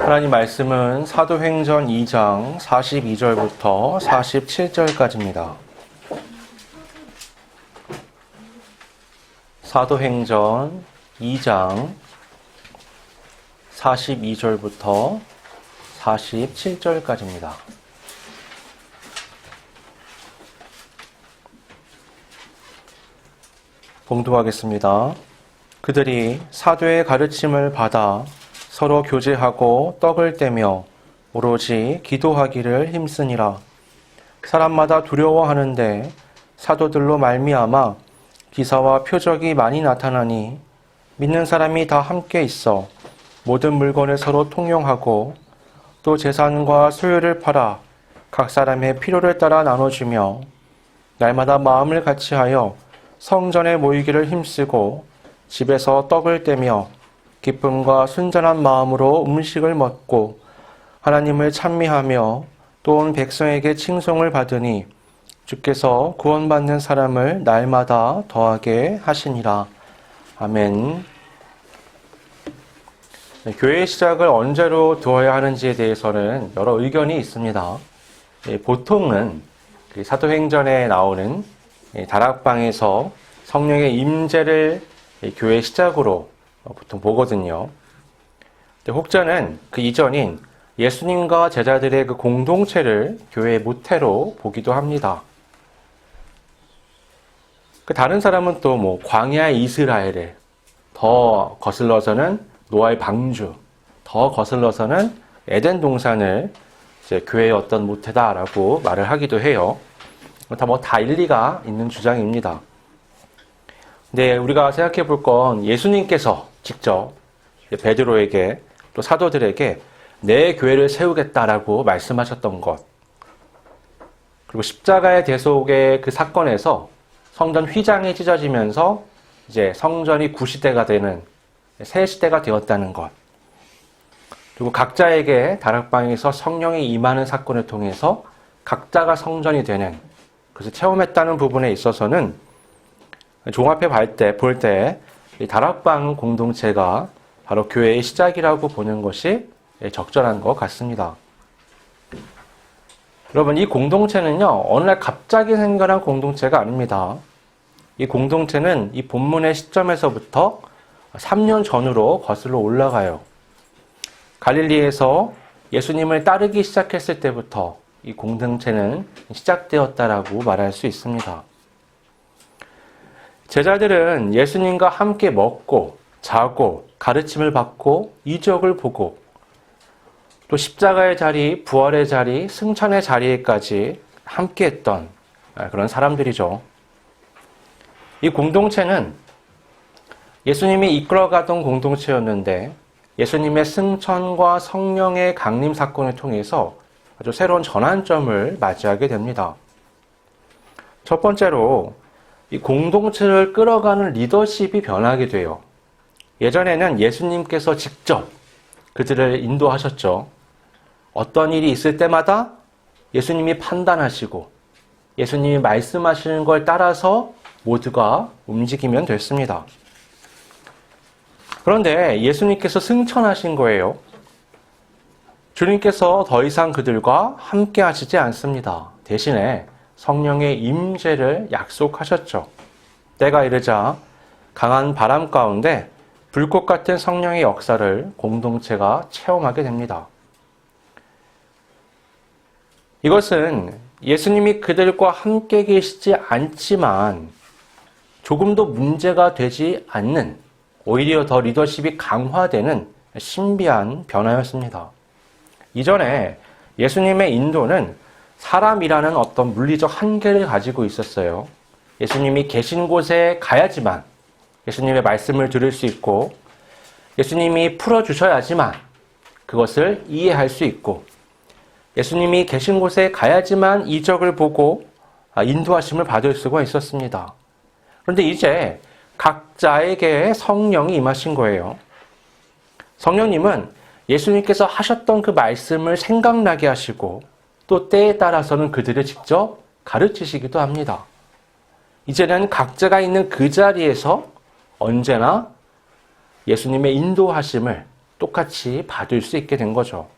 하나님 말씀은 사도행전 2장 42절부터 47절까지입니다. 사도행전 2장 42절부터 47절까지입니다. 봉독하겠습니다. 그들이 사도의 가르침을 받아 서로 교제하고 떡을 떼며 오로지 기도하기를 힘쓰니라. 사람마다 두려워하는데 사도들로 말미암아 기사와 표적이 많이 나타나니 믿는 사람이 다 함께 있어 모든 물건을 서로 통용하고 또 재산과 소유를 팔아 각 사람의 필요를 따라 나눠주며 날마다 마음을 같이하여 성전에 모이기를 힘쓰고 집에서 떡을 떼며 기쁨과 순전한 마음으로 음식을 먹고 하나님을 찬미하며 또 온 백성에게 칭송을 받으니 주께서 구원받는 사람을 날마다 더하게 하시니라. 아멘. 교회의 시작을 언제로 두어야 하는지에 대해서는 여러 의견이 있습니다. 보통은 사도행전에 나오는 다락방에서 성령의 임재를 교회 시작으로 보통 보거든요. 혹자는 그 이전인 예수님과 제자들의 그 공동체를 교회의 모태로 보기도 합니다. 다른 사람은 또 광야의 이스라엘을, 더 거슬러서는 노아의 방주, 더 거슬러서는 에덴 동산을 이제 교회의 어떤 모태다라고 말을 하기도 해요. 다 일리가 있는 주장입니다. 근데 우리가 생각해 볼 건 예수님께서 직접 베드로에게 또 사도들에게 내 교회를 세우겠다라고 말씀하셨던 것, 그리고 십자가의 대속의 그 사건에서 성전 휘장이 찢어지면서 이제 성전이 구시대가 되는 새 시대가 되었다는 것, 그리고 각자에게 다락방에서 성령이 임하는 사건을 통해서 각자가 성전이 되는, 그래서 체험했다는 부분에 있어서는 종합해 볼 때 이 다락방 공동체가 바로 교회의 시작이라고 보는 것이 적절한 것 같습니다. 여러분, 이 공동체는요, 어느 날 갑자기 생겨난 공동체가 아닙니다. 이 공동체는 이 본문의 시점에서부터 3년 전으로 거슬러 올라가요. 갈릴리에서 예수님을 따르기 시작했을 때부터 이 공동체는 시작되었다라고 말할 수 있습니다. 제자들은 예수님과 함께 먹고 자고 가르침을 받고 이적을 보고 또 십자가의 자리, 부활의 자리, 승천의 자리에까지 함께했던 그런 사람들이죠. 이 공동체는 예수님이 이끌어가던 공동체였는데 예수님의 승천과 성령의 강림 사건을 통해서 아주 새로운 전환점을 맞이하게 됩니다. 첫 번째로 이 공동체를 끌어가는 리더십이 변하게 돼요. 예전에는 예수님께서 직접 그들을 인도하셨죠. 어떤 일이 있을 때마다 예수님이 판단하시고 예수님이 말씀하시는 걸 따라서 모두가 움직이면 됐습니다. 그런데 예수님께서 승천하신 거예요. 주님께서 더 이상 그들과 함께 하시지 않습니다. 대신에 성령의 임재를 약속하셨죠. 때가 이르자 강한 바람 가운데 불꽃 같은 성령의 역사를 공동체가 체험하게 됩니다. 이것은 예수님이 그들과 함께 계시지 않지만 조금도 문제가 되지 않는, 오히려 더 리더십이 강화되는 신비한 변화였습니다. 이전에 예수님의 인도는 사람이라는 어떤 물리적 한계를 가지고 있었어요. 예수님이 계신 곳에 가야지만 예수님의 말씀을 들을 수 있고 예수님이 풀어주셔야지만 그것을 이해할 수 있고 예수님이 계신 곳에 가야지만 이적을 보고 인도하심을 받을 수가 있었습니다. 그런데 이제 각자에게 성령이 임하신 거예요. 성령님은 예수님께서 하셨던 그 말씀을 생각나게 하시고 또 때에 따라서는 그들을 직접 가르치시기도 합니다. 이제는 각자가 있는 그 자리에서 언제나 예수님의 인도하심을 또 똑같이 받을 수 있게 된 거죠.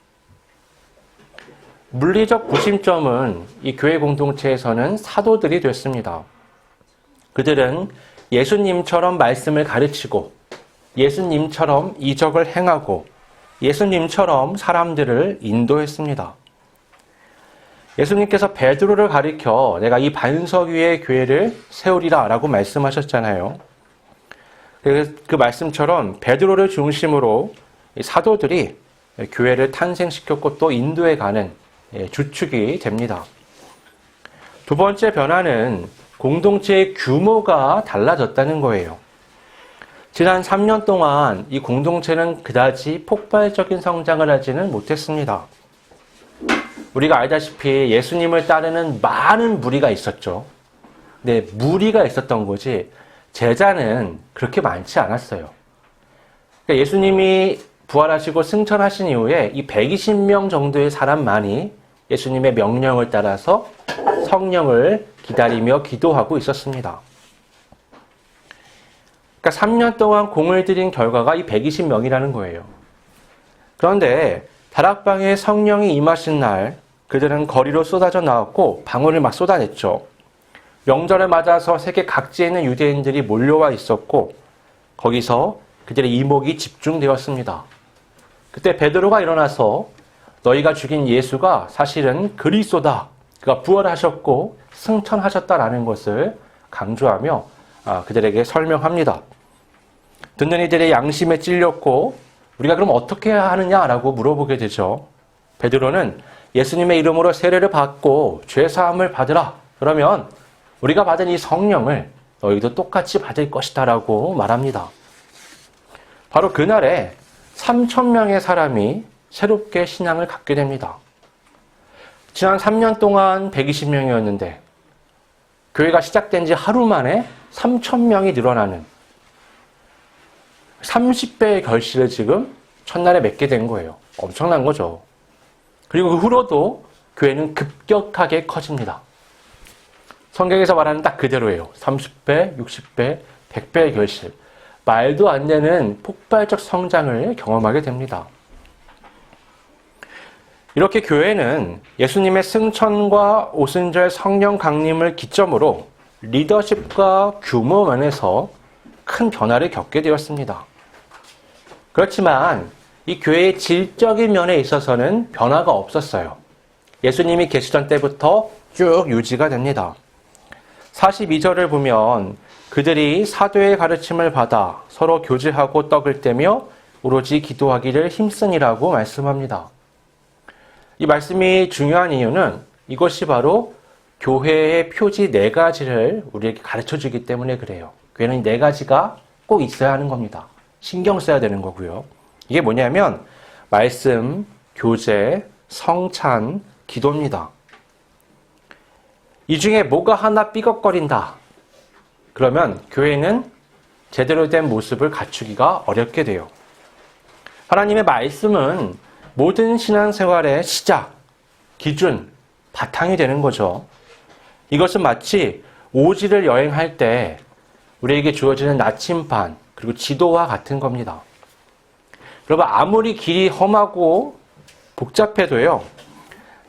물리적 구심점은 이 교회 공동체에서는 사도들이 됐습니다. 그들은 예수님처럼 말씀을 가르치고 예수님처럼 이적을 행하고 예수님처럼 사람들을 인도했습니다. 예수님께서 베드로를 가리켜 내가 이 반석 위에 교회를 세우리라 라고 말씀하셨잖아요. 그 말씀처럼 베드로를 중심으로 사도들이 교회를 탄생시켰고 또 인도해가는 주축이 됩니다. 두 번째 변화는 공동체의 규모가 달라졌다는 거예요. 지난 3년 동안 이 공동체는 그다지 폭발적인 성장을 하지는 못했습니다. 우리가 알다시피 예수님을 따르는 많은 무리가 있었죠. 네, 무리가 있었던 거지 제자는 그렇게 많지 않았어요. 그러니까 예수님이 부활하시고 승천하신 이후에 이 120명 정도의 사람만이 예수님의 명령을 따라서 성령을 기다리며 기도하고 있었습니다. 그러니까 3년 동안 공을 들인 결과가 이 120명이라는 거예요. 그런데 다락방에 성령이 임하신 날 그들은 거리로 쏟아져 나왔고 방언을 막 쏟아냈죠. 명절을 맞아서 세계 각지에 있는 유대인들이 몰려와 있었고 거기서 그들의 이목이 집중되었습니다. 그때 베드로가 일어나서 너희가 죽인 예수가 사실은 그리스도다. 그가 부활하셨고 승천하셨다라는 것을 강조하며 그들에게 설명합니다. 듣는 이들의 양심에 찔렸고 우리가 그럼 어떻게 해야 하느냐라고 물어보게 되죠. 베드로는 예수님의 이름으로 세례를 받고 죄사함을 받으라. 그러면 우리가 받은 이 성령을 너희도 똑같이 받을 것이다 라고 말합니다. 바로 그날에 3,000명의 사람이 새롭게 신앙을 갖게 됩니다. 지난 3년 동안 120명이었는데 교회가 시작된 지 하루 만에 3,000명이 늘어나는 30배의 결실을 지금 첫날에 맺게 된 거예요. 엄청난 거죠. 그리고 그 후로도 교회는 급격하게 커집니다. 성경에서 말하는 딱 그대로예요. 30배, 60배, 100배의 결실. 말도 안 되는 폭발적 성장을 경험하게 됩니다. 이렇게 교회는 예수님의 승천과 오순절 성령 강림을 기점으로 리더십과 규모 면에서 큰 변화를 겪게 되었습니다. 그렇지만 이 교회의 질적인 면에 있어서는 변화가 없었어요. 예수님이 계시던 때부터 쭉 유지가 됩니다. 42절을 보면 그들이 사도의 가르침을 받아 서로 교제하고 떡을 떼며 오로지 기도하기를 힘쓰니라고 말씀합니다. 이 말씀이 중요한 이유는 이것이 바로 교회의 표지 4가지를 우리에게 가르쳐주기 때문에 그래요. 교회는 4가지가 꼭 있어야 하는 겁니다. 신경 써야 되는 거고요. 이게 뭐냐면 말씀, 교제, 성찬, 기도입니다. 이 중에 뭐가 하나 삐걱거린다. 그러면 교회는 제대로 된 모습을 갖추기가 어렵게 돼요. 하나님의 말씀은 모든 신앙생활의 시작, 기준, 바탕이 되는 거죠. 이것은 마치 오지를 여행할 때 우리에게 주어지는 나침반 그리고 지도와 같은 겁니다. 여러분 아무리 길이 험하고 복잡해도요.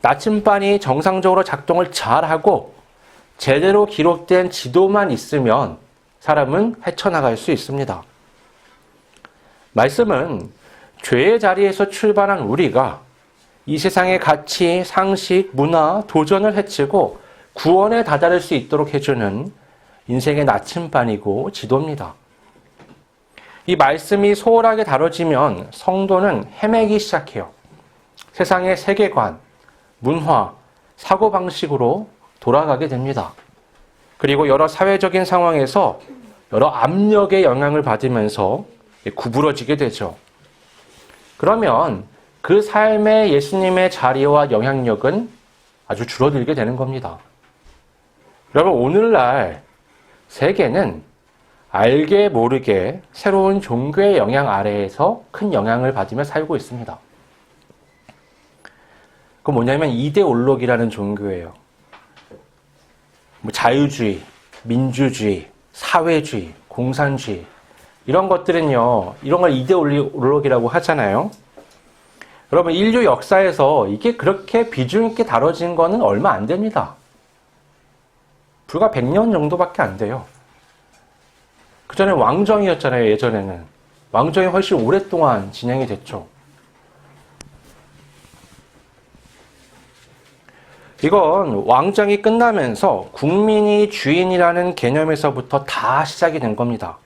나침반이 정상적으로 작동을 잘하고 제대로 기록된 지도만 있으면 사람은 헤쳐나갈 수 있습니다. 말씀은 죄의 자리에서 출발한 우리가 이 세상의 가치, 상식, 문화, 도전을 헤치고 구원에 다다를 수 있도록 해주는 인생의 나침반이고 지도입니다. 이 말씀이 소홀하게 다뤄지면 성도는 헤매기 시작해요. 세상의 세계관, 문화, 사고방식으로 돌아가게 됩니다. 그리고 여러 사회적인 상황에서 여러 압력의 영향을 받으면서 구부러지게 되죠. 그러면 그 삶의 예수님의 자리와 영향력은 아주 줄어들게 되는 겁니다. 여러분 오늘날 세계는 알게 모르게 새로운 종교의 영향 아래에서 큰 영향을 받으며 살고 있습니다. 그건 뭐냐면 이데올로기라는 종교예요. 자유주의, 민주주의, 사회주의, 공산주의 이런 것들은요, 이런 걸 이데올로기라고 하잖아요. 여러분, 인류 역사에서 이게 그렇게 비중 있게 다뤄진 거는 얼마 안 됩니다. 불과 100년 정도밖에 안 돼요. 그전에 왕정이었잖아요, 예전에는. 왕정이 훨씬 오랫동안 진행이 됐죠. 이건 왕정이 끝나면서 국민이 주인이라는 개념에서부터 다 시작이 된 겁니다.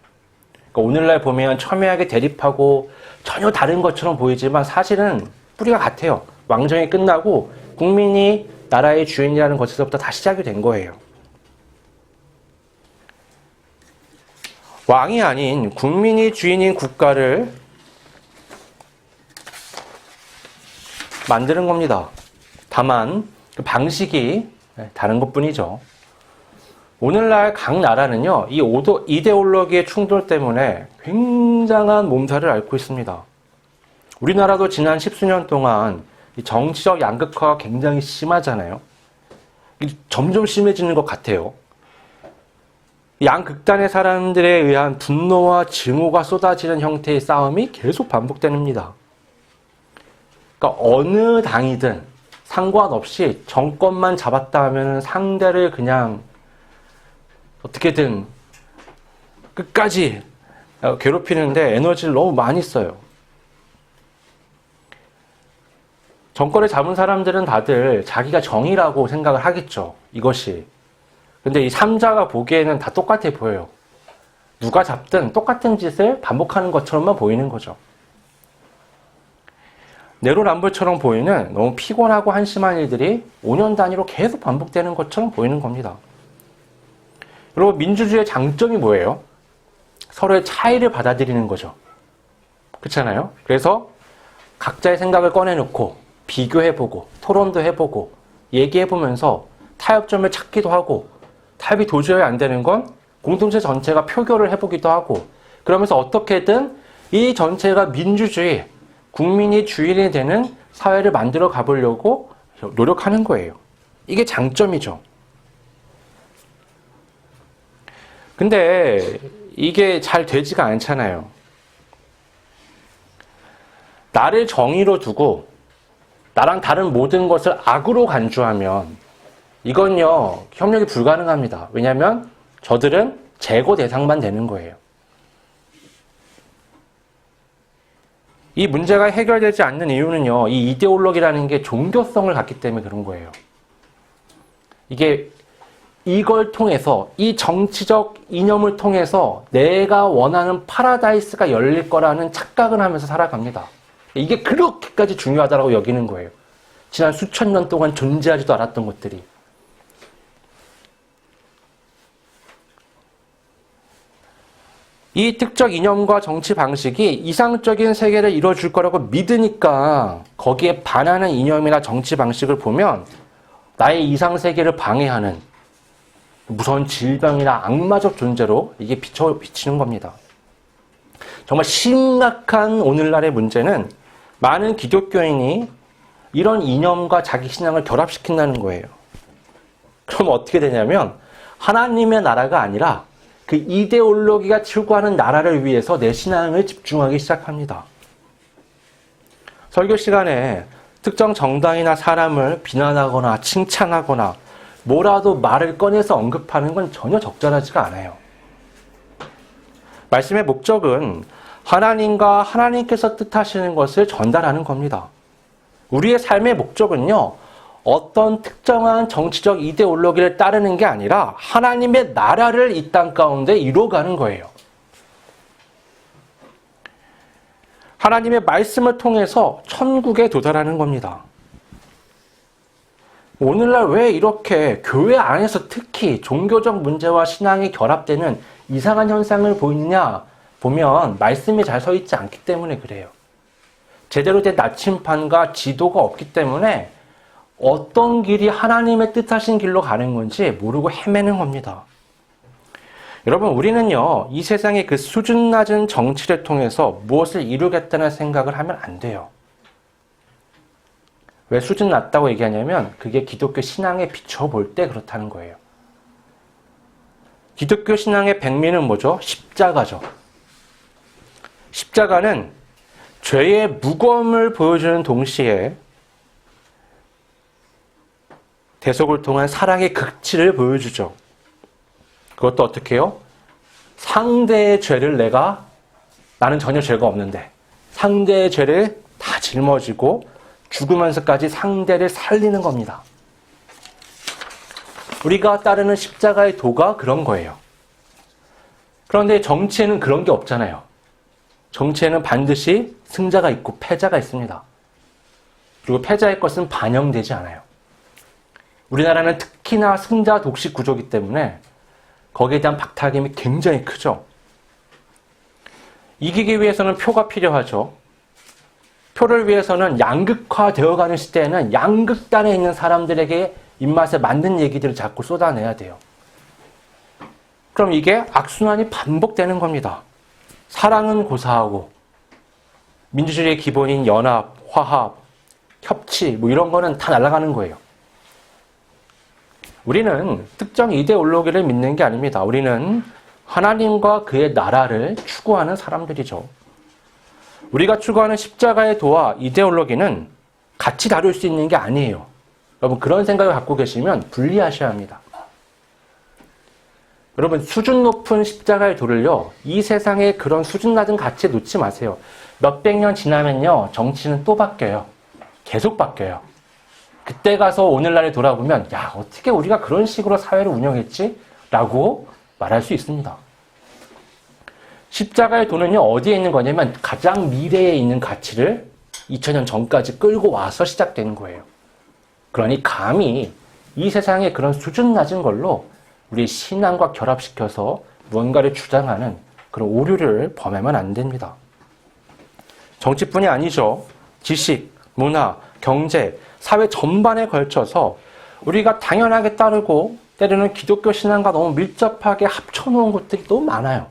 그러니까 오늘날 보면 첨예하게 대립하고 전혀 다른 것처럼 보이지만 사실은 뿌리가 같아요. 왕정이 끝나고 국민이 나라의 주인이라는 것에서부터 다 시작이 된 거예요. 왕이 아닌 국민이 주인인 국가를 만드는 겁니다. 다만 그 방식이 다른 것뿐이죠. 오늘날 각 나라는요, 이 이데올로기의 충돌 때문에 굉장한 몸살을 앓고 있습니다. 우리나라도 지난 10수년 동안 정치적 양극화가 굉장히 심하잖아요. 점점 심해지는 것 같아요. 양극단의 사람들에 의한 분노와 증오가 쏟아지는 형태의 싸움이 계속 반복됩니다. 그러니까 어느 당이든 상관없이 정권만 잡았다 하면 상대를 그냥 어떻게든 끝까지 괴롭히는데 에너지를 너무 많이 써요. 정권을 잡은 사람들은 다들 자기가 정의라고 생각을 하겠죠. 이것이. 근데 이 3자가 보기에는 다 똑같아 보여요. 누가 잡든 똑같은 짓을 반복하는 것처럼만 보이는 거죠. 내로남불처럼 보이는 너무 피곤하고 한심한 일들이 5년 단위로 계속 반복되는 것처럼 보이는 겁니다. 여러분, 민주주의의 장점이 뭐예요? 서로의 차이를 받아들이는 거죠. 그렇잖아요? 그래서 각자의 생각을 꺼내놓고 비교해보고 토론도 해보고 얘기해보면서 타협점을 찾기도 하고 타협이 도저히 안 되는 건 공동체 전체가 표결을 해보기도 하고 그러면서 어떻게든 이 전체가 민주주의, 국민이 주인이 되는 사회를 만들어 가보려고 노력하는 거예요. 이게 장점이죠. 근데 이게 잘 되지가 않잖아요. 나를 정의로 두고 나랑 다른 모든 것을 악으로 간주하면 이건요, 협력이 불가능합니다. 왜냐하면 저들은 제거 대상만 되는 거예요. 이 문제가 해결되지 않는 이유는요, 이 이데올로기라는 게 종교성을 갖기 때문에 그런 거예요. 이게 이걸 통해서, 이 정치적 이념을 통해서 내가 원하는 파라다이스가 열릴 거라는 착각을 하면서 살아갑니다. 이게 그렇게까지 중요하다고 여기는 거예요. 지난 수천 년 동안 존재하지도 않았던 것들이. 이 특정 이념과 정치 방식이 이상적인 세계를 이뤄줄 거라고 믿으니까 거기에 반하는 이념이나 정치 방식을 보면 나의 이상 세계를 방해하는 무서운 질병이나 악마적 존재로 이게 비치는 겁니다. 정말 심각한 오늘날의 문제는 많은 기독교인이 이런 이념과 자기 신앙을 결합시킨다는 거예요. 그럼 어떻게 되냐면 하나님의 나라가 아니라 그 이데올로기가 추구하는 나라를 위해서 내 신앙을 집중하기 시작합니다. 설교 시간에 특정 정당이나 사람을 비난하거나 칭찬하거나 뭐라도 말을 꺼내서 언급하는 건 전혀 적절하지가 않아요. 말씀의 목적은 하나님과 하나님께서 뜻하시는 것을 전달하는 겁니다. 우리의 삶의 목적은요, 어떤 특정한 정치적 이데올로기를 따르는 게 아니라 하나님의 나라를 이 땅 가운데 이루어가는 거예요. 하나님의 말씀을 통해서 천국에 도달하는 겁니다. 오늘날 왜 이렇게 교회 안에서 특히 종교적 문제와 신앙이 결합되는 이상한 현상을 보이느냐 보면 말씀이 잘 서 있지 않기 때문에 그래요. 제대로 된 나침판과 지도가 없기 때문에 어떤 길이 하나님의 뜻하신 길로 가는 건지 모르고 헤매는 겁니다. 여러분, 우리는요, 이 세상의 그 수준 낮은 정치를 통해서 무엇을 이루겠다는 생각을 하면 안 돼요. 왜 수준 낮다고 얘기하냐면 그게 기독교 신앙에 비춰볼 때 그렇다는 거예요. 기독교 신앙의 백미는 뭐죠? 십자가죠. 십자가는 죄의 무거움을 보여주는 동시에 대속을 통한 사랑의 극치를 보여주죠. 그것도 어떻게 해요? 상대의 죄를 나는 전혀 죄가 없는데 상대의 죄를 다 짊어지고 죽으면서까지 상대를 살리는 겁니다. 우리가 따르는 십자가의 도가 그런 거예요. 그런데 정치에는 그런 게 없잖아요. 정치에는 반드시 승자가 있고 패자가 있습니다. 그리고 패자의 것은 반영되지 않아요. 우리나라는 특히나 승자 독식 구조이기 때문에 거기에 대한 박탈감이 굉장히 크죠. 이기기 위해서는 표가 필요하죠. 표를 위해서는 양극화되어가는 시대에는 양극단에 있는 사람들에게 입맛에 맞는 얘기들을 자꾸 쏟아내야 돼요. 그럼 이게 악순환이 반복되는 겁니다. 사랑은 고사하고 민주주의의 기본인 연합, 화합, 협치 이런 거는 다 날아가는 거예요. 우리는 특정 이데올로기를 믿는 게 아닙니다. 우리는 하나님과 그의 나라를 추구하는 사람들이죠. 우리가 추구하는 십자가의 도와 이데올로기는 같이 다룰 수 있는 게 아니에요. 여러분 그런 생각을 갖고 계시면 분리하셔야 합니다. 여러분 수준 높은 십자가의 도를요. 이 세상에 그런 수준 낮은 가치에 놓지 마세요. 몇백 년 지나면요. 정치는 또 바뀌어요. 계속 바뀌어요. 그때 가서 오늘날에 돌아보면 야 어떻게 우리가 그런 식으로 사회를 운영했지? 라고 말할 수 있습니다. 십자가의 도는요. 어디에 있는 거냐면 가장 미래에 있는 가치를 2000년 전까지 끌고 와서 시작되는 거예요. 그러니 감히 이 세상의 그런 수준 낮은 걸로 우리 신앙과 결합시켜서 무언가를 주장하는 그런 오류를 범하면 안 됩니다. 정치뿐이 아니죠. 지식, 문화, 경제, 사회 전반에 걸쳐서 우리가 당연하게 따르고 때로는 기독교 신앙과 너무 밀접하게 합쳐놓은 것들이 너무 많아요.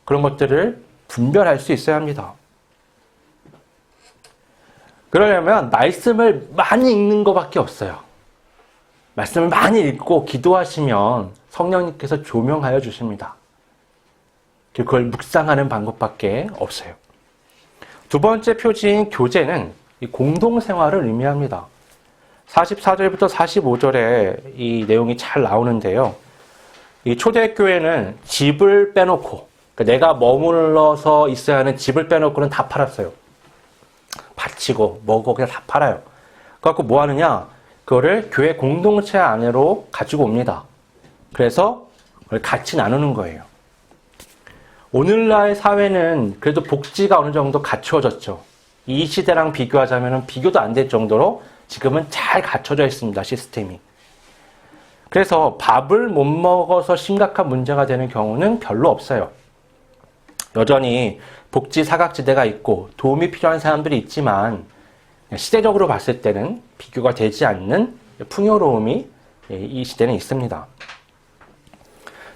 그런 것들을 분별할 수 있어야 합니다. 그러려면 말씀을 많이 읽는 것밖에 없어요. 말씀을 많이 읽고 기도하시면 성령님께서 조명하여 주십니다. 그걸 묵상하는 방법밖에 없어요. 두 번째 표지인 교제는 이 공동생활을 의미합니다. 44절부터 45절에 이 내용이 잘 나오는데요. 이 초대교회는 집을 빼놓고, 그러니까 내가 머물러서 있어야 하는 집을 빼놓고는 다 팔았어요. 바치고 뭐고 그냥 다 팔아요. 그래갖고 뭐 하느냐? 그거를 교회 공동체 안으로 가지고 옵니다. 그래서 그걸 같이 나누는 거예요. 오늘날 사회는 그래도 복지가 어느 정도 갖추어졌죠. 이 시대랑 비교하자면 비교도 안 될 정도로 지금은 잘 갖춰져 있습니다. 시스템이. 그래서 밥을 못 먹어서 심각한 문제가 되는 경우는 별로 없어요. 여전히 복지 사각지대가 있고 도움이 필요한 사람들이 있지만 시대적으로 봤을 때는 비교가 되지 않는 풍요로움이 이 시대는 있습니다.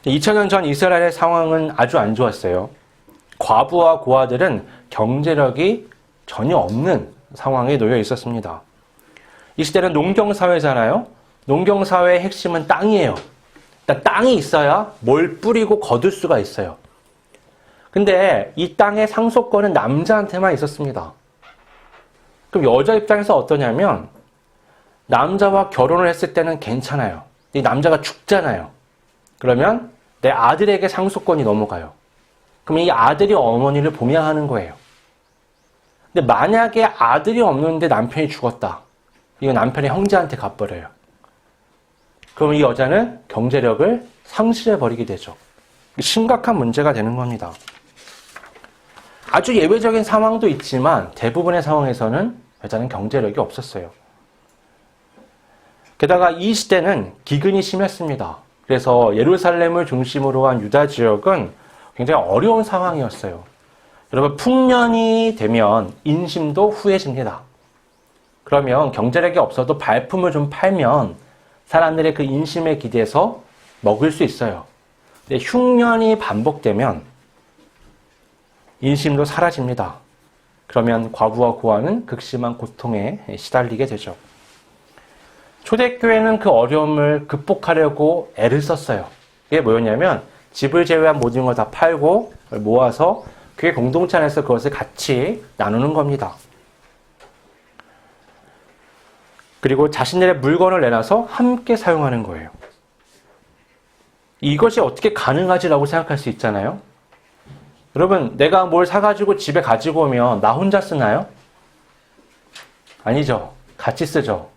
2000년 전 이스라엘의 상황은 아주 안 좋았어요. 과부와 고아들은 경제력이 전혀 없는 상황에 놓여 있었습니다. 이 시대는 농경사회잖아요. 농경사회의 핵심은 땅이에요. 일단 땅이 있어야 뭘 뿌리고 거둘 수가 있어요. 근데 이 땅의 상속권은 남자한테만 있었습니다. 그럼 여자 입장에서 어떠냐면 남자와 결혼을 했을 때는 괜찮아요. 이 남자가 죽잖아요. 그러면 내 아들에게 상속권이 넘어가요. 그럼 이 아들이 어머니를 봉양하는 거예요. 근데 만약에 아들이 없는데 남편이 죽었다. 이거 남편의 형제한테 갚버려요. 그럼 이 여자는 경제력을 상실해버리게 되죠. 심각한 문제가 되는 겁니다. 아주 예외적인 상황도 있지만 대부분의 상황에서는 여자는 경제력이 없었어요. 게다가 이 시대는 기근이 심했습니다. 그래서 예루살렘을 중심으로 한 유다 지역은 굉장히 어려운 상황이었어요. 여러분 풍년이 되면 인심도 후해집니다. 그러면 경제력이 없어도 발품을 좀 팔면 사람들의 그 인심에 기대서 먹을 수 있어요. 근데 흉년이 반복되면 인심도 사라집니다. 그러면 과부와 고아는 극심한 고통에 시달리게 되죠. 초대교회는 그 어려움을 극복하려고 애를 썼어요. 이게 뭐였냐면 집을 제외한 모든 걸 다 팔고 모아서 교회 공동체 안에서 그것을 같이 나누는 겁니다. 그리고 자신들의 물건을 내놔서 함께 사용하는 거예요. 이것이 어떻게 가능하지라고 생각할 수 있잖아요. 여러분, 내가 뭘 사가지고 집에 가지고 오면 나 혼자 쓰나요? 아니죠. 같이 쓰죠.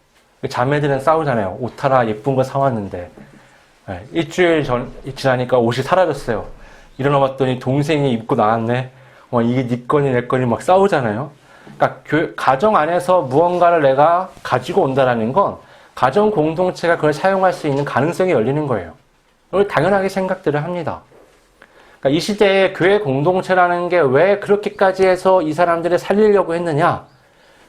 자매들은 싸우잖아요. 옷 하나 예쁜 거 사왔는데 일주일 지나니까 옷이 사라졌어요. 일어나 봤더니 동생이 입고 나왔네. 이게 네 거니 내 거니 막 싸우잖아요. 그러니까 가정 안에서 무언가를 내가 가지고 온다는 건 가정 공동체가 그걸 사용할 수 있는 가능성이 열리는 거예요. 이걸 당연하게 생각들을 합니다. 그러니까 이 시대에 교회 공동체라는 게 왜 그렇게까지 해서 이 사람들을 살리려고 했느냐?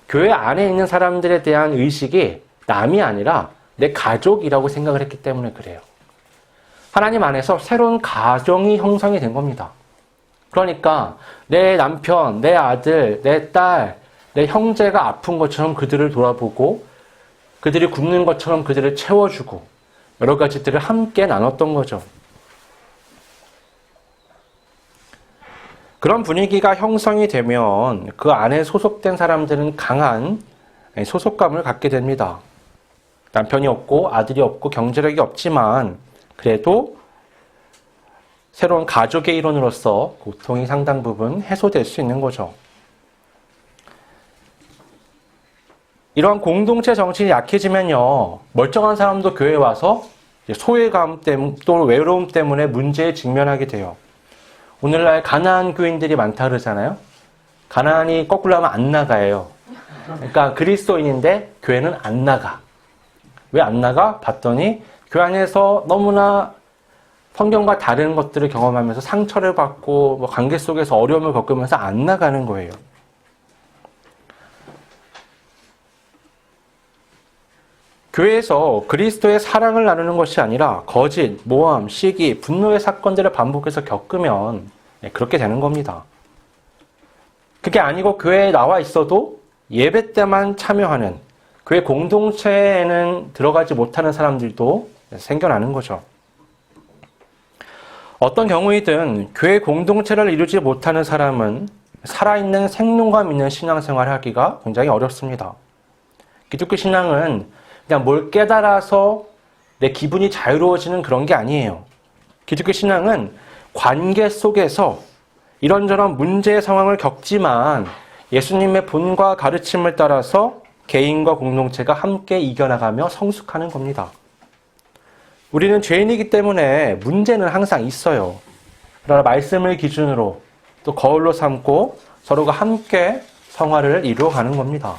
교회 안에 있는 사람들에 대한 의식이 남이 아니라 내 가족이라고 생각을 했기 때문에 그래요. 하나님 안에서 새로운 가정이 형성이 된 겁니다. 그러니까 내 남편, 내 아들, 내 딸, 내 형제가 아픈 것처럼 그들을 돌아보고 그들이 굶는 것처럼 그들을 채워주고 여러 가지들을 함께 나눴던 거죠. 그런 분위기가 형성이 되면 그 안에 소속된 사람들은 강한 소속감을 갖게 됩니다. 남편이 없고 아들이 없고 경제력이 없지만 그래도 새로운 가족의 일원으로서 고통이 상당 부분 해소될 수 있는 거죠. 이러한 공동체 정신이 약해지면요, 멀쩡한 사람도 교회에 와서 소외감 때문에 또 외로움 때문에 문제에 직면하게 돼요. 오늘날 가나안 교인들이 많다 그러잖아요. 가나안이 거꾸로 하면 안 나가요. 그러니까 그리스도인인데 교회는 안 나가. 왜 안 나가? 봤더니 교회 안에서 너무나 성경과 다른 것들을 경험하면서 상처를 받고 관계 속에서 어려움을 겪으면서 안 나가는 거예요. 교회에서 그리스도의 사랑을 나누는 것이 아니라 거짓, 모함, 시기, 분노의 사건들을 반복해서 겪으면 그렇게 되는 겁니다. 그게 아니고 교회에 나와 있어도 예배 때만 참여하는 교회 공동체에는 들어가지 못하는 사람들도 생겨나는 거죠. 어떤 경우이든 교회 공동체를 이루지 못하는 사람은 살아있는 생동감 있는 신앙생활을 하기가 굉장히 어렵습니다. 기독교 신앙은 그냥 뭘 깨달아서 내 기분이 자유로워지는 그런 게 아니에요. 기독교 신앙은 관계 속에서 이런저런 문제의 상황을 겪지만 예수님의 본과 가르침을 따라서 개인과 공동체가 함께 이겨나가며 성숙하는 겁니다. 우리는 죄인이기 때문에 문제는 항상 있어요. 그러나 말씀을 기준으로 또 거울로 삼고 서로가 함께 성화를 이루어가는 겁니다.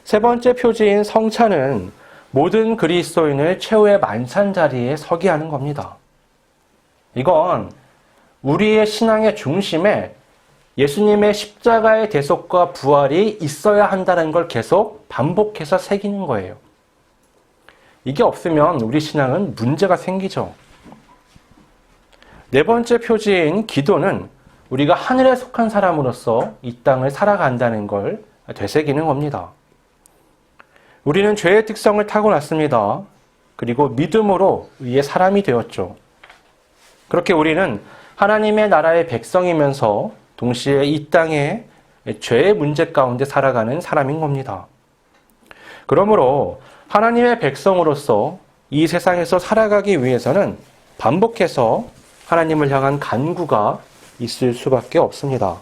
세 번째 표지인 성찬은 모든 그리스도인을 최후의 만찬 자리에 서게 하는 겁니다. 이건 우리의 신앙의 중심에 예수님의 십자가의 대속과 부활이 있어야 한다는 걸 계속 반복해서 새기는 거예요. 이게 없으면 우리 신앙은 문제가 생기죠. 네 번째 표지인 기도는 우리가 하늘에 속한 사람으로서 이 땅을 살아간다는 걸 되새기는 겁니다. 우리는 죄의 특성을 타고났습니다. 그리고 믿음으로 의의 사람이 되었죠. 그렇게 우리는 하나님의 나라의 백성이면서 동시에 이 땅의 죄의 문제 가운데 살아가는 사람인 겁니다. 그러므로 하나님의 백성으로서 이 세상에서 살아가기 위해서는 반복해서 하나님을 향한 간구가 있을 수밖에 없습니다.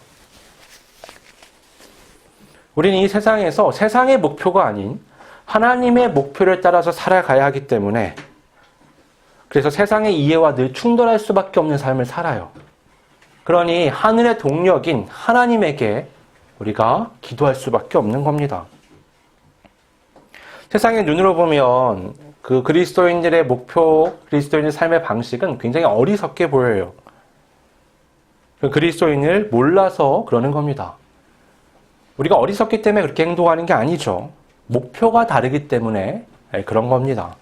우리는 이 세상에서 세상의 목표가 아닌 하나님의 목표를 따라서 살아가야 하기 때문에 그래서 세상의 이해와 늘 충돌할 수밖에 없는 삶을 살아요. 그러니 하늘의 동력인 하나님에게 우리가 기도할 수밖에 없는 겁니다. 세상의 눈으로 보면 그 그리스도인들의 목표, 그리스도인의 삶의 방식은 굉장히 어리석게 보여요. 그 그리스도인을 몰라서 그러는 겁니다. 우리가 어리석기 때문에 그렇게 행동하는 게 아니죠. 목표가 다르기 때문에 그런 겁니다.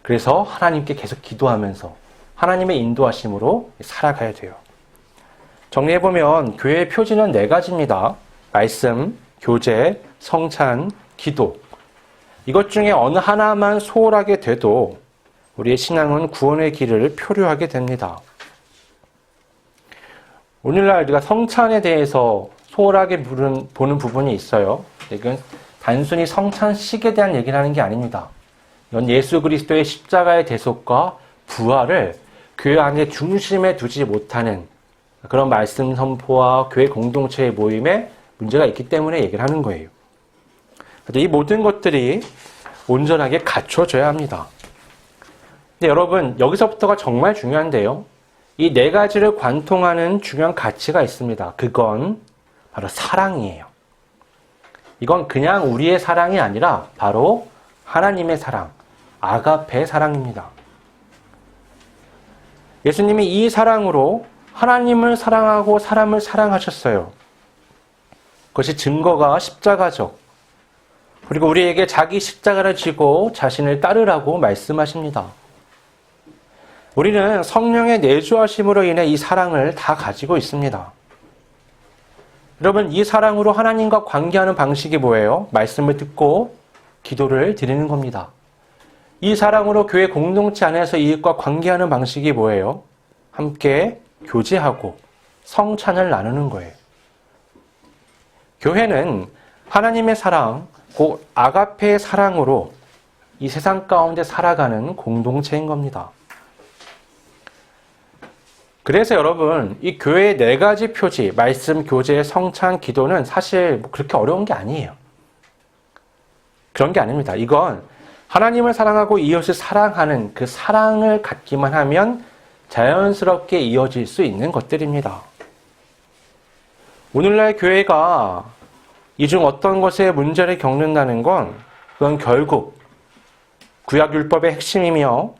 그래서 하나님께 계속 기도하면서 하나님의 인도하심으로 살아가야 돼요. 정리해보면 교회의 표지는 4가지입니다. 말씀, 교제, 성찬, 기도. 이것 중에 어느 하나만 소홀하게 돼도 우리의 신앙은 구원의 길을 표류하게 됩니다. 오늘날 우리가 성찬에 대해서 소홀하게 보는 부분이 있어요. 이건 단순히 성찬식에 대한 얘기를 하는 게 아닙니다. 이건 예수 그리스도의 십자가의 대속과 부활을 교회 안에 중심에 두지 못하는 그런 말씀 선포와 교회 공동체의 모임에 문제가 있기 때문에 얘기를 하는 거예요. 이 모든 것들이 온전하게 갖춰져야 합니다. 근데 여러분, 여기서부터가 정말 중요한데요. 이 네 가지를 관통하는 중요한 가치가 있습니다. 그건 바로 사랑이에요. 이건 그냥 우리의 사랑이 아니라 바로 하나님의 사랑, 아가페의 사랑입니다. 예수님이 이 사랑으로 하나님을 사랑하고 사람을 사랑하셨어요. 그것이 증거가 십자가죠. 그리고 우리에게 자기 십자가를 지고 자신을 따르라고 말씀하십니다. 우리는 성령의 내주하심으로 인해 이 사랑을 다 가지고 있습니다. 여러분, 이 사랑으로 하나님과 관계하는 방식이 뭐예요? 말씀을 듣고 기도를 드리는 겁니다. 이 사랑으로 교회 공동체 안에서 이웃과 관계하는 방식이 뭐예요? 함께 교제하고 성찬을 나누는 거예요. 교회는 하나님의 사랑, 곧 아가페의 사랑으로 이 세상 가운데 살아가는 공동체인 겁니다. 그래서 여러분, 이 교회의 네 가지 표지, 말씀, 교제, 성찬, 기도는 사실 그렇게 어려운 게 아니에요. 그런 게 아닙니다. 이건 하나님을 사랑하고 이웃을 사랑하는 그 사랑을 갖기만 하면 자연스럽게 이어질 수 있는 것들입니다. 오늘날 교회가 이 중 어떤 것에 문제를 겪는다는 건 그건 결국 구약율법의 핵심이며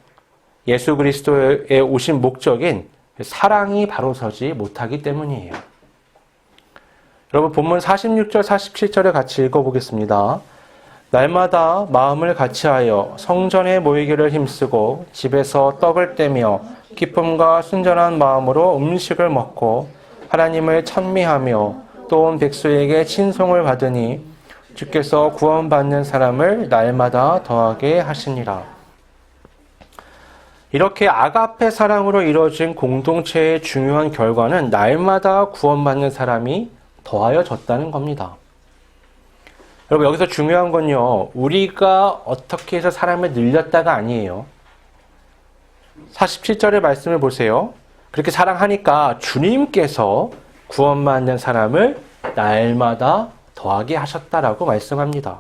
예수 그리스도의 오신 목적인 사랑이 바로 서지 못하기 때문이에요. 여러분, 본문 46절, 47절을 같이 읽어보겠습니다. 날마다 마음을 같이하여 성전에 모이기를 힘쓰고 집에서 떡을 떼며 기쁨과 순전한 마음으로 음식을 먹고 하나님을 찬미하며 또 온 백성에게 친송을 받으니 주께서 구원받는 사람을 날마다 더하게 하시니라. 이렇게 아가페 사랑으로 이루어진 공동체의 중요한 결과는 날마다 구원받는 사람이 더하여졌다는 겁니다. 여러분, 여기서 중요한 건요, 우리가 어떻게 해서 사람을 늘렸다가 아니에요. 47절의 말씀을 보세요. 그렇게 사랑하니까 주님께서 구원받는 사람을 날마다 더하게 하셨다라고 말씀합니다.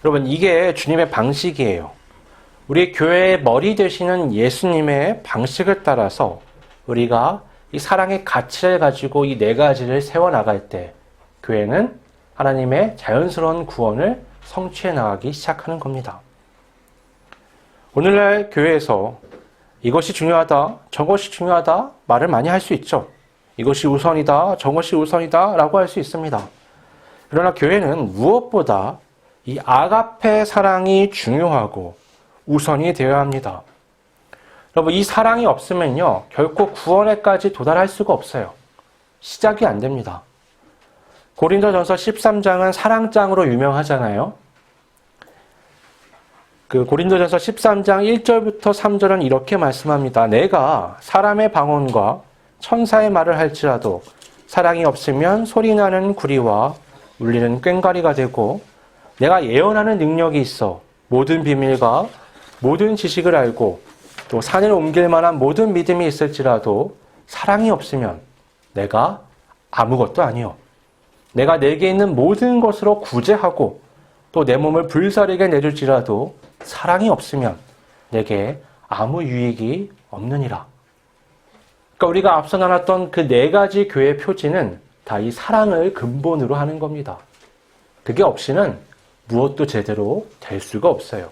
여러분, 이게 주님의 방식이에요. 우리 교회의 머리 되시는 예수님의 방식을 따라서 우리가 이 사랑의 가치를 가지고 이 네 가지를 세워나갈 때 교회는 하나님의 자연스러운 구원을 성취해 나가기 시작하는 겁니다. 오늘날 교회에서 이것이 중요하다, 저것이 중요하다 말을 많이 할 수 있죠. 이것이 우선이다, 저것이 우선이다 라고 할 수 있습니다. 그러나 교회는 무엇보다 이 아가페 사랑이 중요하고 우선이 되어야 합니다. 여러분, 이 사랑이 없으면요, 결코 구원에까지 도달할 수가 없어요. 시작이 안 됩니다. 고린도전서 13장은 사랑장으로 유명하잖아요. 그 고린도전서 13장 1절부터 3절은 이렇게 말씀합니다. 내가 사람의 방언과 천사의 말을 할지라도 사랑이 없으면 소리나는 구리와 울리는 꽹과리가 되고 내가 예언하는 능력이 있어 모든 비밀과 모든 지식을 알고 또 산을 옮길 만한 모든 믿음이 있을지라도 사랑이 없으면 내가 아무것도 아니요. 내가 내게 있는 모든 것으로 구제하고 또 내 몸을 불사르게 내줄지라도 사랑이 없으면 내게 아무 유익이 없느니라. 그러니까 우리가 앞서 나눴던 그 네 가지 교회 표지는 다 이 사랑을 근본으로 하는 겁니다. 그게 없이는 무엇도 제대로 될 수가 없어요.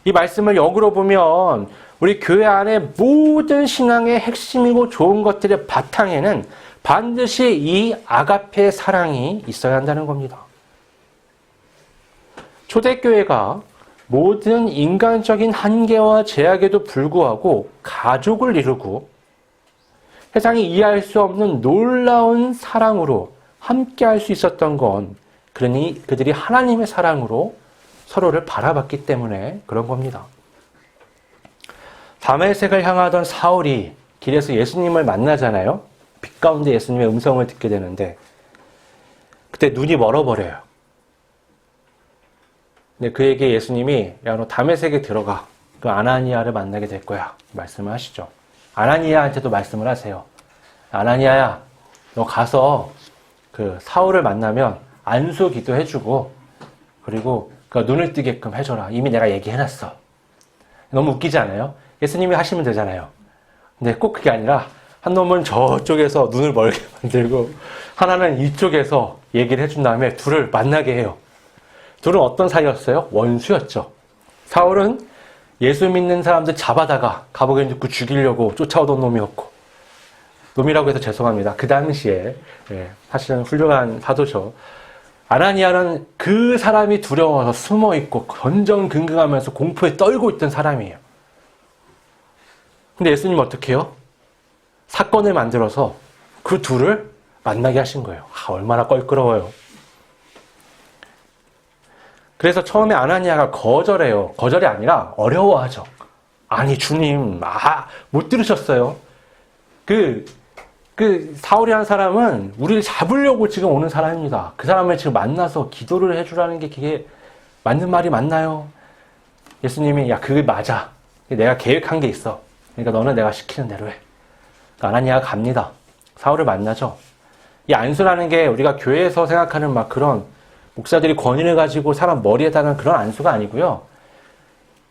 이 말씀을 역으로 보면 우리 교회 안에 모든 신앙의 핵심이고 좋은 것들의 바탕에는 반드시 이 아가페 사랑이 있어야 한다는 겁니다. 초대교회가 모든 인간적인 한계와 제약에도 불구하고 가족을 이루고 세상이 이해할 수 없는 놀라운 사랑으로 함께할 수 있었던 건 그러니 그들이 하나님의 사랑으로 서로를 바라봤기 때문에 그런 겁니다. 다메섹을 향하던 사울이 길에서 예수님을 만나잖아요. 빛 가운데 예수님의 음성을 듣게 되는데 그때 눈이 멀어버려요. 근데 그에게 예수님이 야, 너 다메섹에 들어가. 그 아나니아를 만나게 될 거야. 말씀을 하시죠. 아나니아한테도 말씀을 하세요. 아나니아야, 너 가서 그 사울을 만나면 안수 기도해주고 그리고 그 눈을 뜨게끔 해줘라. 이미 내가 얘기해놨어. 너무 웃기지 않아요? 예수님이 하시면 되잖아요. 근데 꼭 그게 아니라 한 놈은 저쪽에서 눈을 멀게 만들고 하나는 이쪽에서 얘기를 해준 다음에 둘을 만나게 해요. 둘은 어떤 사이였어요? 원수였죠. 사울은 예수 믿는 사람들 잡아다가 가보게 듣고 죽이려고 쫓아오던 놈이었고, 놈이라고 해서 죄송합니다. 그 당시에 사실은 훌륭한 사도죠. 아나니아는 그 사람이 두려워서 숨어있고 전전긍긍하면서 공포에 떨고 있던 사람이에요. 근데 예수님 어떻게 해요? 사건을 만들어서 그 둘을 만나게 하신 거예요. 얼마나 껄끄러워요. 그래서 처음에 아나니아가 거절해요. 거절이 아니라 어려워하죠. 아니 주님, 못 들으셨어요. 그 사울이라는 사람은 우리를 잡으려고 지금 오는 사람입니다. 그 사람을 지금 만나서 기도를 해주라는 게 그게 맞는 말이 맞나요? 예수님이 야 그게 맞아. 내가 계획한 게 있어. 그러니까 너는 내가 시키는 대로 해. 그러니까 아나니아가 갑니다. 사울을 만나죠. 이 안수라는 게 우리가 교회에서 생각하는 막 그런 목사들이 권위를 가지고 사람 머리에 다는 그런 안수가 아니고요.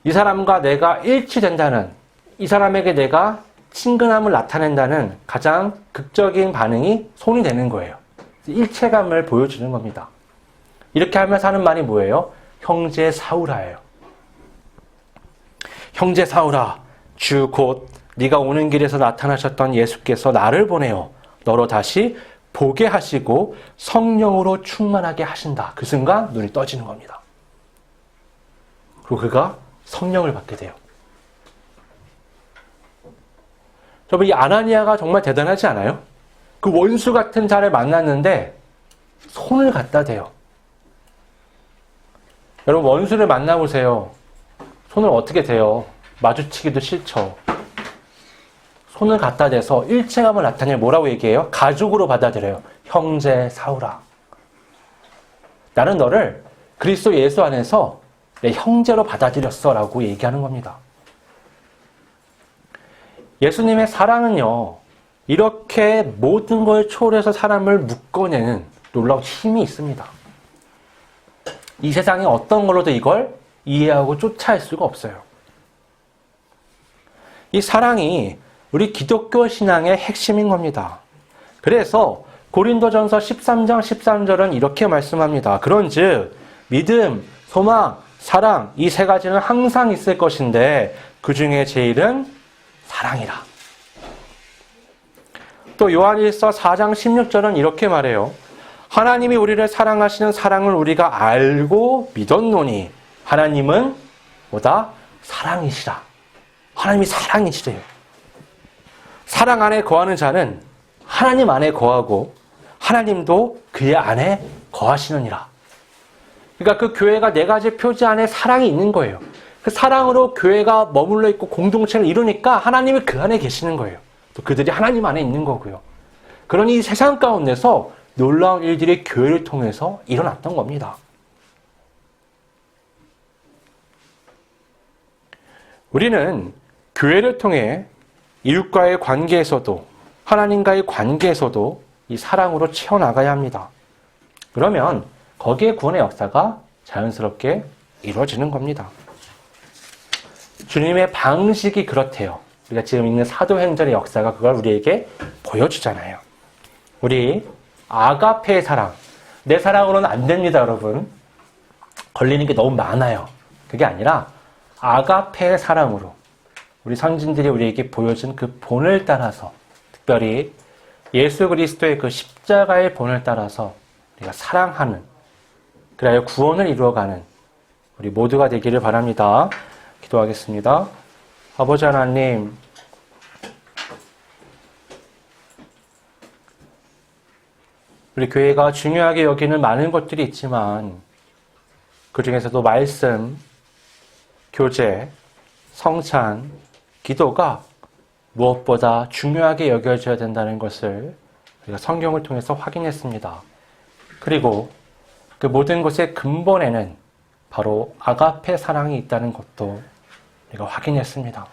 이 사람과 내가 일치된다는, 이 사람에게 내가 친근함을 나타낸다는 가장 극적인 반응이 손이 되는 거예요. 일체감을 보여주는 겁니다. 이렇게 하면서 하는 말이 뭐예요? 형제 사울아예요. 형제 사울아, 주 곧 네가 오는 길에서 나타나셨던 예수께서 나를 보내어 너로 다시 보게 하시고 성령으로 충만하게 하신다. 그 순간 눈이 떠지는 겁니다. 그리고 그가 성령을 받게 돼요. 여러분, 이 아나니아가 정말 대단하지 않아요? 그 원수 같은 자를 만났는데 손을 갖다 대요. 여러분, 원수를 만나보세요. 손을 어떻게 대요? 마주치기도 싫죠. 손을 갖다 대서 일체감을 나타내 뭐라고 얘기해요? 가족으로 받아들여요. 형제 사울아. 나는 너를 그리스도 예수 안에서 내 형제로 받아들였어 라고 얘기하는 겁니다. 예수님의 사랑은요, 이렇게 모든 걸 초월해서 사람을 묶어내는 놀라운 힘이 있습니다. 이 세상에 어떤 걸로도 이걸 이해하고 쫓아할 수가 없어요. 이 사랑이 우리 기독교 신앙의 핵심인 겁니다. 그래서 고린도전서 13장 13절은 이렇게 말씀합니다. 그런즉 믿음, 소망, 사랑 이 세 가지는 항상 있을 것인데 그 중에 제일은 사랑이라. 또 요한일서 4장 16절은 이렇게 말해요. 하나님이 우리를 사랑하시는 사랑을 우리가 알고 믿었노니 하나님은 뭐다? 사랑이시라. 하나님이 사랑이시래요. 사랑 안에 거하는 자는 하나님 안에 거하고 하나님도 그의 안에 거하시느니라. 그러니까 그 교회가 네 가지 표지 안에 사랑이 있는 거예요. 그 사랑으로 교회가 머물러 있고 공동체를 이루니까 하나님이 그 안에 계시는 거예요. 또 그들이 하나님 안에 있는 거고요. 그러니 이 세상 가운데서 놀라운 일들이 교회를 통해서 일어났던 겁니다. 우리는 교회를 통해 이웃과의 관계에서도 하나님과의 관계에서도 이 사랑으로 채워나가야 합니다. 그러면 거기에 구원의 역사가 자연스럽게 이루어지는 겁니다. 주님의 방식이 그렇대요. 우리가 지금 읽는 사도행전의 역사가 그걸 우리에게 보여주잖아요. 우리 아가페의 사랑, 내 사랑으로는 안 됩니다, 여러분. 걸리는 게 너무 많아요. 그게 아니라 아가페의 사랑으로 우리 선진들이 우리에게 보여준 그 본을 따라서, 특별히 예수 그리스도의 그 십자가의 본을 따라서 우리가 사랑하는, 그래야 구원을 이루어가는 우리 모두가 되기를 바랍니다. 기도하겠습니다. 아버지 하나님, 우리 교회가 중요하게 여기는 많은 것들이 있지만 그 중에서도 말씀, 교제, 성찬, 기도가 무엇보다 중요하게 여겨져야 된다는 것을 우리가 성경을 통해서 확인했습니다. 그리고 그 모든 것의 근본에는 바로 아가페 사랑이 있다는 것도 우리가 확인했습니다.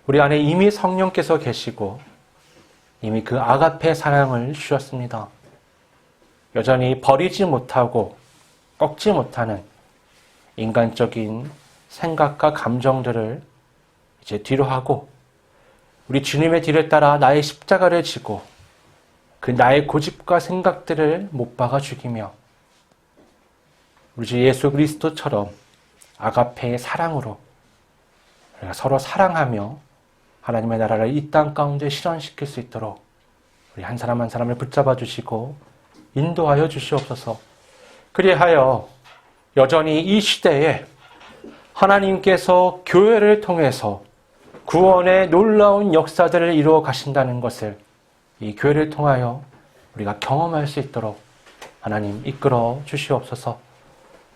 우리 안에 이미 성령께서 계시고 이미 그 아가페 사랑을 주셨습니다. 여전히 버리지 못하고 꺾지 못하는 인간적인 생각과 감정들을 이제 뒤로 하고 우리 주님의 뒤를 따라 나의 십자가를 지고 그 나의 고집과 생각들을 못 박아 죽이며 우리 주 예수 그리스도처럼 아가페의 사랑으로 우리가 서로 사랑하며 하나님의 나라를 이 땅 가운데 실현시킬 수 있도록 우리 한 사람 한 사람을 붙잡아 주시고 인도하여 주시옵소서. 그리하여 여전히 이 시대에 하나님께서 교회를 통해서 구원의 놀라운 역사들을 이루어 가신다는 것을 이 교회를 통하여 우리가 경험할 수 있도록 하나님 이끌어 주시옵소서.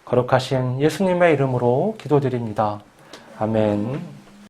거룩하신 예수님의 이름으로 기도드립니다. 아멘.